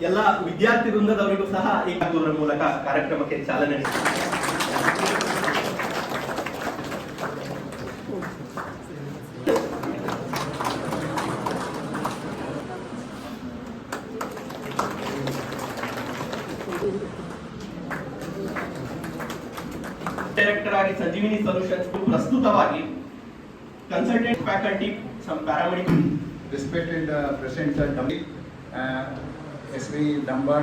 ಎಲ್ಲ ವಿದ್ಯಾರ್ಥಿ ವೃಂದದವರಿಗೂ ಸಹ ಈ ಮೂಲಕ ಕಾರ್ಯಕ್ರಮಕ್ಕೆ ಚಾಲನೆ ಡೈರೆಕ್ಟರ್ ಆಗಿ ಸಂಜೀವಿನಿ ಸೊಲ್ಯೂಷನ್ಸ್ ಪ್ರಸ್ತುತವಾಗಿ consultant faculty some paramedical respected president SV Dambar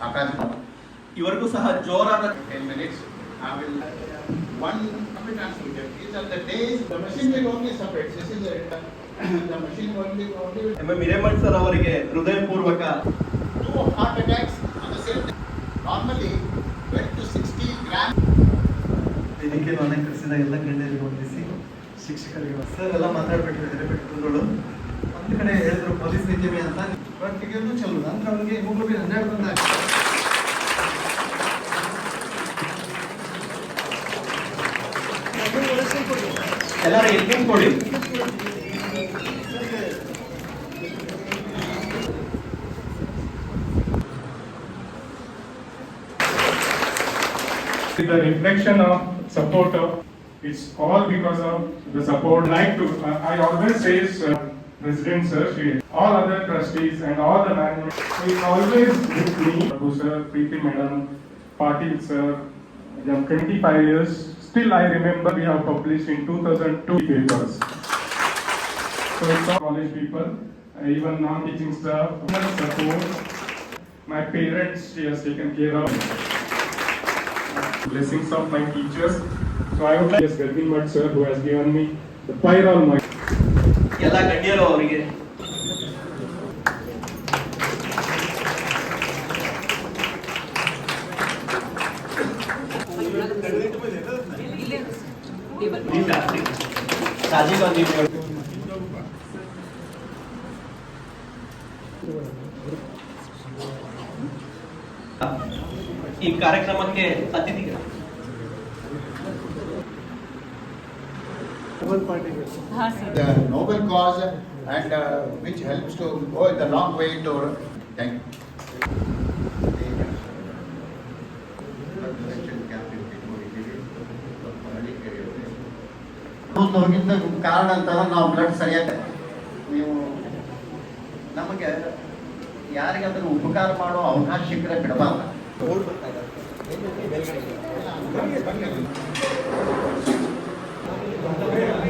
Akash ಇವರಿಗೂ ಸಹ ಜೋರಾದ 10 minutes I will one public transmitter these are the days the machine will only separate this is the machine only Hiremath sir ಅವರಿಗೆ ಹೃದಯಪೂರ್ವಕ 2 heart attacks on the same day normally went to 60 grams ಇದಕ್ಕೆ ನಾನೇ ಕರೆಸಿದ ಎಲ್ಲ ಗಣ್ಯರಿಗೆ ವಂದಿಸಿ ಶಿಕ್ಷಕರಿಗೆ sir ಎಲ್ಲ ಮಾತಾಡ್ಬಿಟ್ಟಿದ್ದಾರೆ ಬಿಟ್ಟುಗಳು ಒಂದು ಕಡೆ ಹೇಳಿದ್ರು ಪೊಲೀಸ್ ನಿತ್ಯವೇ ಅಂತ ಒಟ್ಟಿಗೆ ಚಲೋ ಅಂದ್ರೆ ಅವನಿಗೆ ಹಿಮೋಗ್ಲೋಬಿನ್ 12 ಬಂದಾಗ ಎಲ್ಲರೂ ಎಲ್ಕಿಂಗ್ ಕೊಡಿ The reflection of support of it's all because of the support. Like to I always says President sir, all other trustees and all the management is always with me. Sir, Preeti madam, Patil sir, 25 years. Still I remember we have published in 2002 papers. So it's all college people, even non-teaching staff, support. My parents, she has taken care of. Blessings of my teachers. So I would like yes, Garvin Bhatt sir who has given me the pyral my ಎಲ್ಲ ಗಣ್ಯರು ಅವರಿಗೆ ರಾಜೀವ್ ಗಾಂಧಿ ಈ ಕಾರ್ಯಕ್ರಮಕ್ಕೆ ಅತಿಥಿಗಳು the noble cause and which helps to go the long way to thank ಹೋಗಿದ್ದ ಕಾರಣ ಅಂತಂದ್ರೆ ನಾವು ಬ್ಲಡ್ ಸರಿಯಾಗಿ ನೀವು ನಮಗೆ ಯಾರಿಗೆ ಅದನ್ನು ಉಪಕಾರ ಮಾಡೋ ಅವಕಾಶ ಸಿಕ್ಕರೆ ಬಿಡಬಾರ್ದು. you.